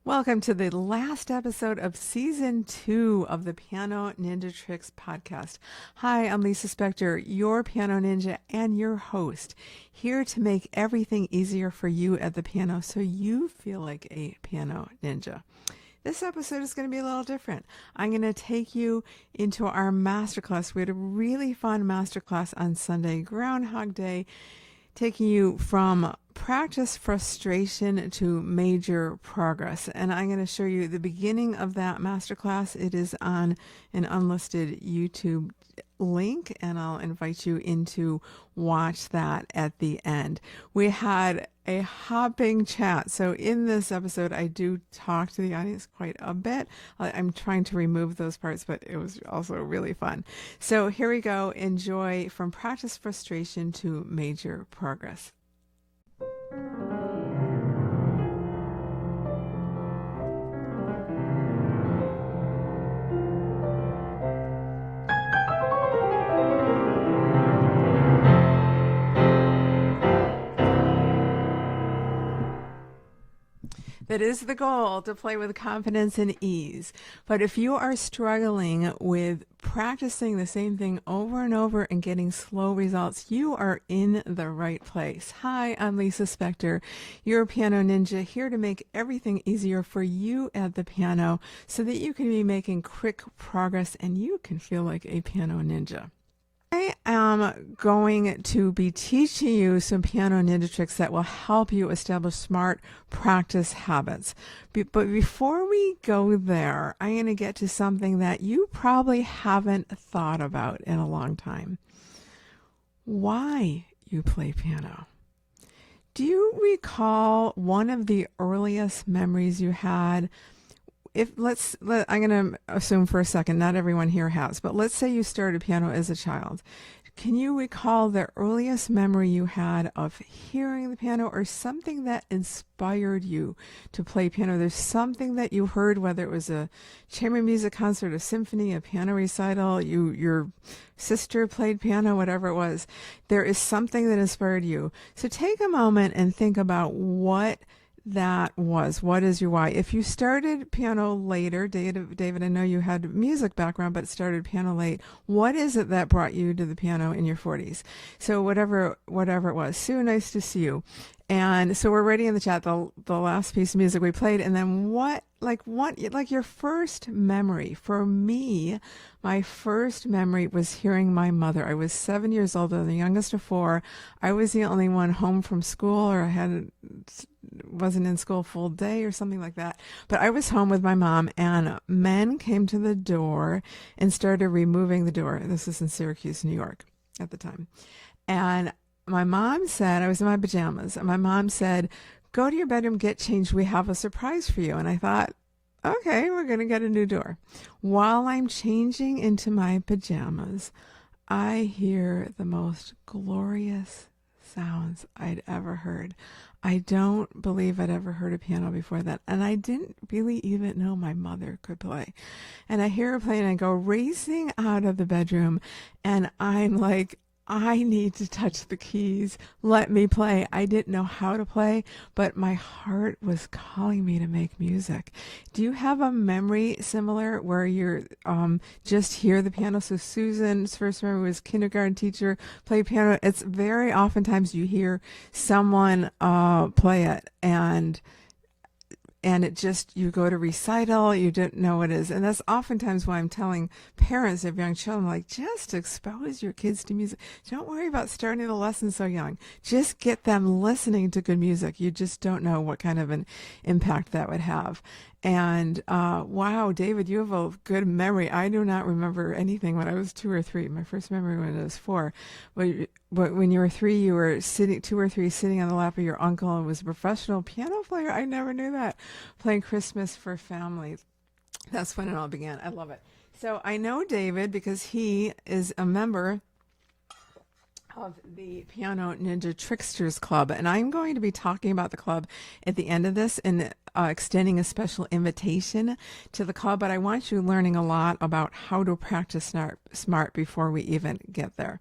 Welcome to the last episode of Season 2 of the Piano Ninja Tricks podcast. Hi, I'm Lisa Spector, your piano ninja and your host, here to make everything easier for you at the piano so you feel like a piano ninja. This episode is going to be a little different. I'm going to take you into our masterclass. We had a really fun masterclass on Sunday, Groundhog Day, taking you from practice frustration to major progress. And I'm going to show you the beginning of that masterclass. It is on an unlisted YouTube link, and I'll invite you in to watch that at the end. We had a hopping chat. So in this episode, I do talk to the audience quite a bit. I'm trying to remove those parts, but it was also really fun. So here we go. Enjoy from practice frustration to major progress. That is the goal, to play with confidence and ease. But if you are struggling with practicing the same thing over and over and getting slow results, you are in the right place. Hi, I'm Lisa Spector, your piano ninja, here to make everything easier for you at the piano so that you can be making quick progress and you can feel like a piano ninja. I am going to be teaching you some piano ninja tricks that will help you establish smart practice habits. But before we go there, I'm going to get to something that you probably haven't thought about in a long time. Why you play piano. Do you recall one of the earliest memories you had? I'm going to assume for a second, not everyone here has, but let's say you started piano as a child. Can you recall the earliest memory you had of hearing the piano or something that inspired you to play piano? There's something that you heard, whether it was a chamber music concert, a symphony, a piano recital, your sister played piano, whatever it was. There is something that inspired you. So take a moment and think about what that was. What is your why? If you started piano later, David, I know you had a music background, but started piano late. What is it that brought you to the piano in your 40s? So whatever it was. Sue, nice to see you. And so we're ready in the chat, the last piece of music we played. And then what your first memory? For me, my first memory was hearing my mother. I was 7 years old, the youngest of four. I was the only one home from school, or wasn't in school full day or something like that. But I was home with my mom, and men came to the door and started removing the door. This is in Syracuse, New York at the time. And my mom said, I was in my pajamas, and my mom said, "Go to your bedroom, get changed. We have a surprise for you." And I thought, okay, we're going to get a new door. While I'm changing into my pajamas, I hear the most glorious sounds I'd ever heard. I don't believe I'd ever heard a piano before that. And I didn't really even know my mother could play. And I hear her play, and I go racing out of the bedroom, and I'm like, I need to touch the keys. Let me play. I didn't know how to play, but my heart was calling me to make music. Do you have a memory similar where you're just hear the piano? So Susan's first memory was kindergarten teacher, play piano. It's very oftentimes you hear someone play it, and it just, you go to recital, you didn't know what it is. And that's oftentimes why I'm telling parents of young children, like, just expose your kids to music. Don't worry about starting the lesson so young. Just get them listening to good music. You just don't know what kind of an impact that would have. And wow, David, you have a good memory. I do not remember anything when I was 2 or 3. My first memory when I was 4. But when you were 3, you were 2 or 3 sitting on the lap of your uncle and was a professional piano player. I never knew that. Playing Christmas for Family. That's when it all began. I love it. So I know David because he is a member of the Piano Ninja Tricksters Club, and I'm going to be talking about the club at the end of this and extending a special invitation to the club, but I want you learning a lot about how to practice smart before we even get there.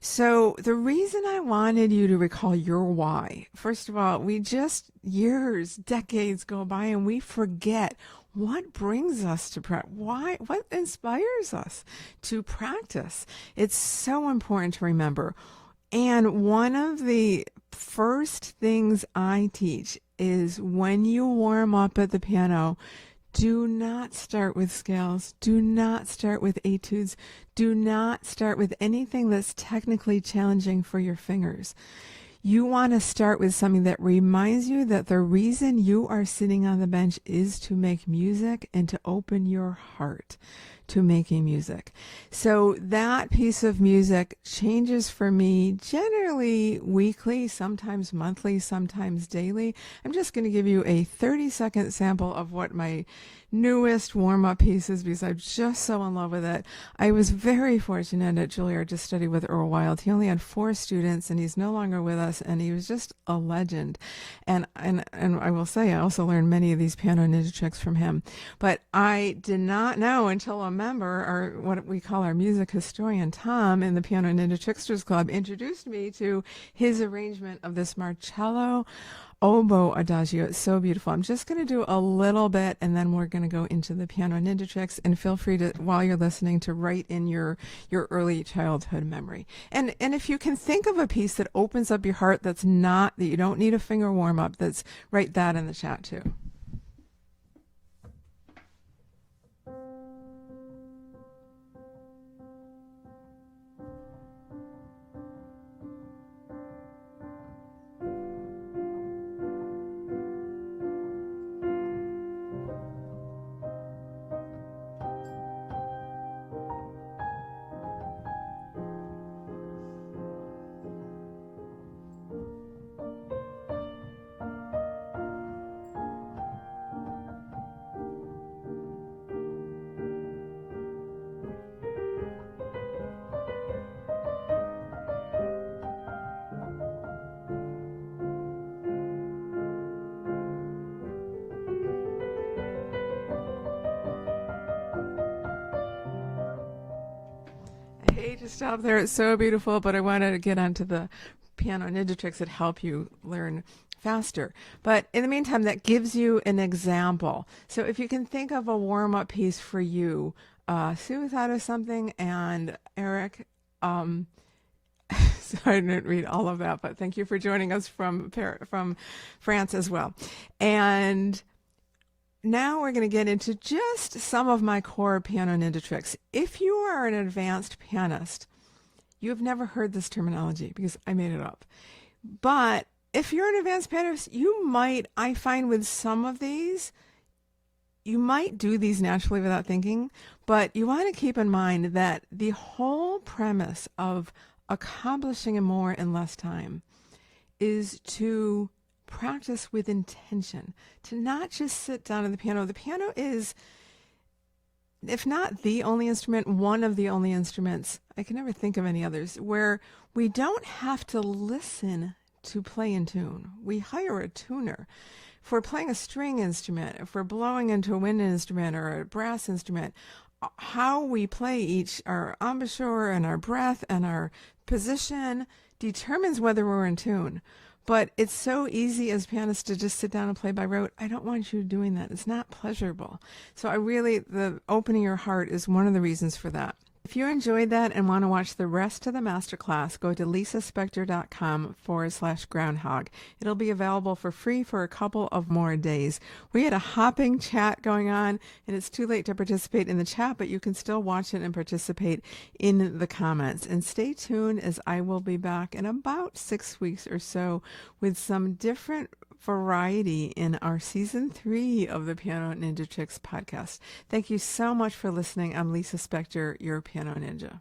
So the reason I wanted you to recall your why, first of all, years, decades go by and we forget what brings us to practice. What inspires us to practice? It's so important to remember. And one of the first things I teach is when you warm up at the piano, do not start with scales. Do not start with etudes. Do not start with anything that's technically challenging for your fingers. You want to start with something that reminds you that the reason you are sitting on the bench is to make music and to open your heart to making music. So that piece of music changes for me generally weekly, sometimes monthly, sometimes daily. I'm just going to give you a 30-second sample of what my newest warm-up piece is because I'm just so in love with it. I was very fortunate at Juilliard to study with Earl Wild. He only had 4 students and he's no longer with us, and he was just a legend. And I will say I also learned many of these piano ninja tricks from him. But I did not know until a member, or what we call our music historian, Tom, in the Piano Ninja Tricksters Club, introduced me to his arrangement of this Marcello oboe adagio. It's so beautiful. I'm just going to do a little bit and then we're going to go into the piano ninja tricks, and feel free to, while you're listening, to write in your early childhood memory. And if you can think of a piece that opens up your heart that you don't need a finger warm up, write that in the chat too. I hate to stop there. It's so beautiful, but I wanted to get onto the piano ninja tricks that help you learn faster. But in the meantime, that gives you an example. So if you can think of a warm-up piece for you, Sue thought of something, and Eric, so I didn't read all of that, but thank you for joining us from France as well. And now we're going to get into just some of my core piano ninja tricks. If you are an advanced pianist, you have never heard this terminology because I made it up. But if you're an advanced pianist, I find with some of these, you might do these naturally without thinking, but you want to keep in mind that the whole premise of accomplishing more in less time is to practice with intention, to not just sit down at the piano. The piano is, if not the only instrument, one of the only instruments, I can never think of any others, where we don't have to listen to play in tune. We hire a tuner. If we're playing a string instrument, if we're blowing into a wind instrument or a brass instrument, how we play our embouchure and our breath and our position determines whether we're in tune. But it's so easy as pianists to just sit down and play by rote. I don't want you doing that. It's not pleasurable. So the opening your heart is one of the reasons for that. If you enjoyed that and want to watch the rest of the masterclass, go to lisaspector.com/groundhog. It'll be available for free for a couple of more days. We had a hopping chat going on, and it's too late to participate in the chat, but you can still watch it and participate in the comments. And stay tuned, as I will be back in about 6 weeks or so with some different variety in our season 3 of the Piano Ninja Tricks podcast. Thank you so much for listening. I'm Lisa Spector, your Piano Ninja.